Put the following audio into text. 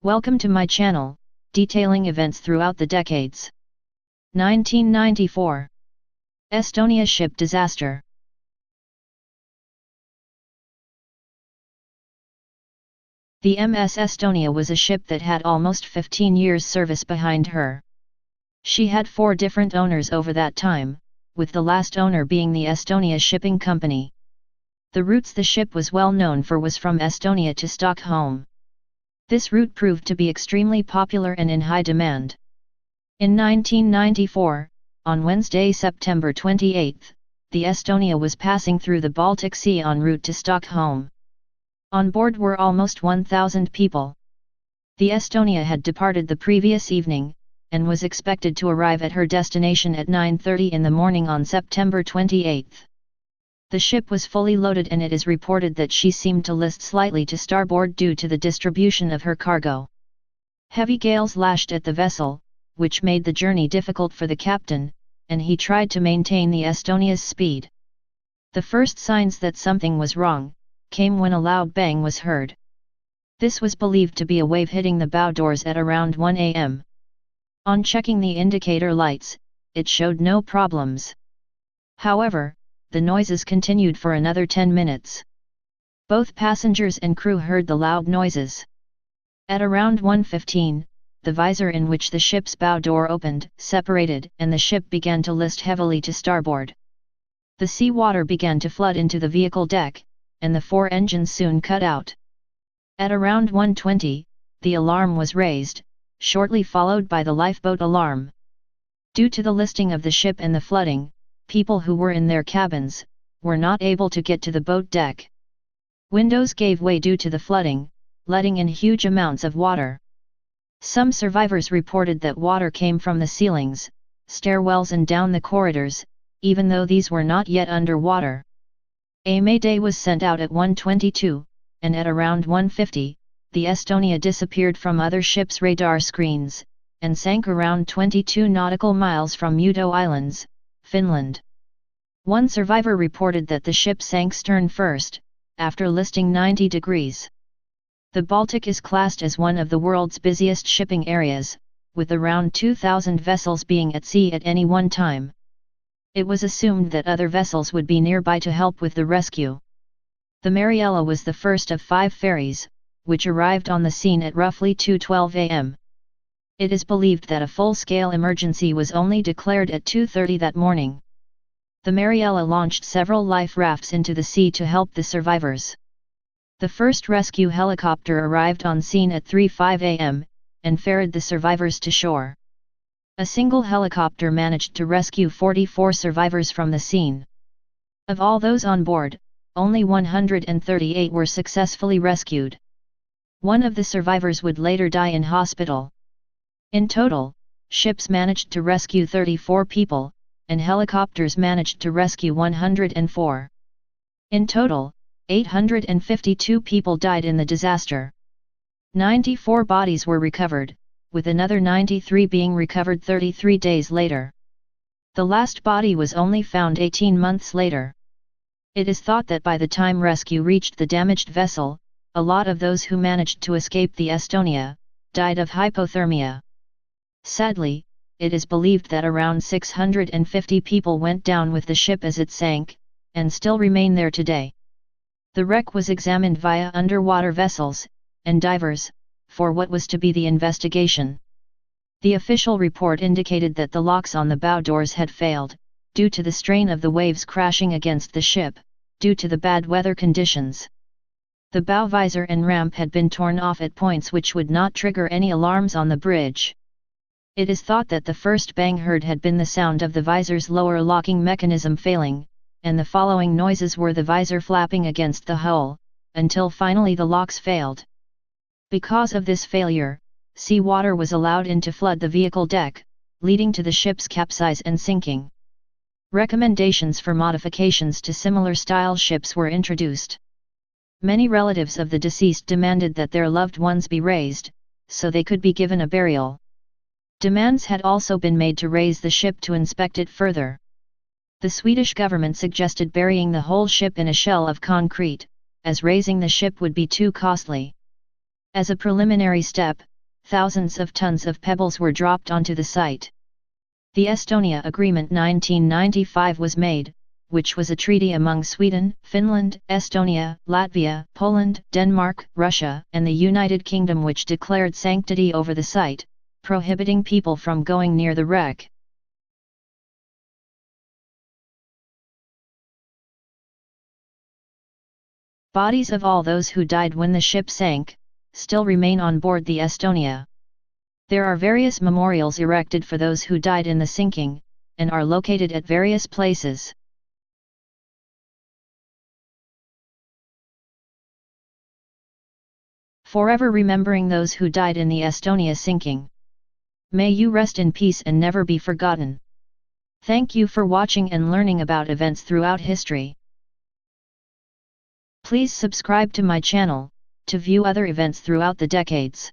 Welcome to my channel, detailing events throughout the decades. 1994. Estonia ship disaster. The MS Estonia was a ship that had almost 15 years service behind her. She had 4 different owners over that time, with the last owner being the Estonia Shipping Company. The routes the ship was well known for was from Estonia to Stockholm. This route proved to be extremely popular and in high demand. In 1994, on Wednesday, September 28, the Estonia was passing through the Baltic Sea en route to Stockholm. On board were almost 1,000 people. The Estonia had departed the previous evening, and was expected to arrive at her destination at 9:30 in the morning on September 28. The ship was fully loaded, and it is reported that she seemed to list slightly to starboard due to the distribution of her cargo. Heavy gales lashed at the vessel, which made the journey difficult for the captain, and he tried to maintain the Estonia's speed. The first signs that something was wrong came when a loud bang was heard. This was believed to be a wave hitting the bow doors at around 1 a.m. On checking the indicator lights, it showed no problems. However, the noises continued for another 10 minutes. Both passengers and crew heard the loud noises. At around 1:15, the visor in which the ship's bow door opened, separated, and the ship began to list heavily to starboard. The sea water began to flood into the vehicle deck, and the 4 engines soon cut out. At around 1:20, the alarm was raised, shortly followed by the lifeboat alarm. Due to the listing of the ship and the flooding, people who were in their cabins were not able to get to the boat deck. Windows gave way due to the flooding, letting in huge amounts of water. Some survivors reported that water came from the ceilings, stairwells and down the corridors, even though these were not yet under water. A mayday was sent out at 1:22, and at around 1:50, the Estonia disappeared from other ships' radar screens, and sank around 22 nautical miles from Muto Islands, Finland. One survivor reported that the ship sank stern first, after listing 90 degrees. The Baltic is classed as one of the world's busiest shipping areas, with around 2,000 vessels being at sea at any one time. It was assumed that other vessels would be nearby to help with the rescue. The Mariella was the first of 5 ferries, which arrived on the scene at roughly 2:12 a.m. It is believed that a full-scale emergency was only declared at 2:30 that morning. The Mariella launched several life rafts into the sea to help the survivors. The first rescue helicopter arrived on scene at 3:05 a.m., and ferried the survivors to shore. A single helicopter managed to rescue 44 survivors from the scene. Of all those on board, only 138 were successfully rescued. One of the survivors would later die in hospital. In total, ships managed to rescue 34 people, and helicopters managed to rescue 104. In total, 852 people died in the disaster. 94 bodies were recovered, with another 93 being recovered 33 days later. The last body was only found 18 months later. It is thought that by the time rescue reached the damaged vessel, a lot of those who managed to escape the Estonia died of hypothermia. Sadly, it is believed that around 650 people went down with the ship as it sank, and still remain there today. The wreck was examined via underwater vessels and divers for what was to be the investigation. The official report indicated that the locks on the bow doors had failed, due to the strain of the waves crashing against the ship, due to the bad weather conditions. The bow visor and ramp had been torn off at points which would not trigger any alarms on the bridge. It is thought that the first bang heard had been the sound of the visor's lower locking mechanism failing, and the following noises were the visor flapping against the hull, until finally the locks failed. Because of this failure, sea water was allowed in to flood the vehicle deck, leading to the ship's capsize and sinking. Recommendations for modifications to similar style ships were introduced. Many relatives of the deceased demanded that their loved ones be raised, so they could be given a burial. Demands had also been made to raise the ship to inspect it further. The Swedish government suggested burying the whole ship in a shell of concrete, as raising the ship would be too costly. As a preliminary step, thousands of tons of pebbles were dropped onto the site. The Estonia Agreement 1995 was made, which was a treaty among Sweden, Finland, Estonia, Latvia, Poland, Denmark, Russia, and the United Kingdom, which declared sanctity over the site, prohibiting people from going near the wreck. Bodies of all those who died when the ship sank still remain on board the Estonia. There are various memorials erected for those who died in the sinking, and are located at various places. Forever remembering those who died in the Estonia sinking. May you rest in peace and never be forgotten. Thank you for watching and learning about events throughout history. Please subscribe to my channel to view other events throughout the decades.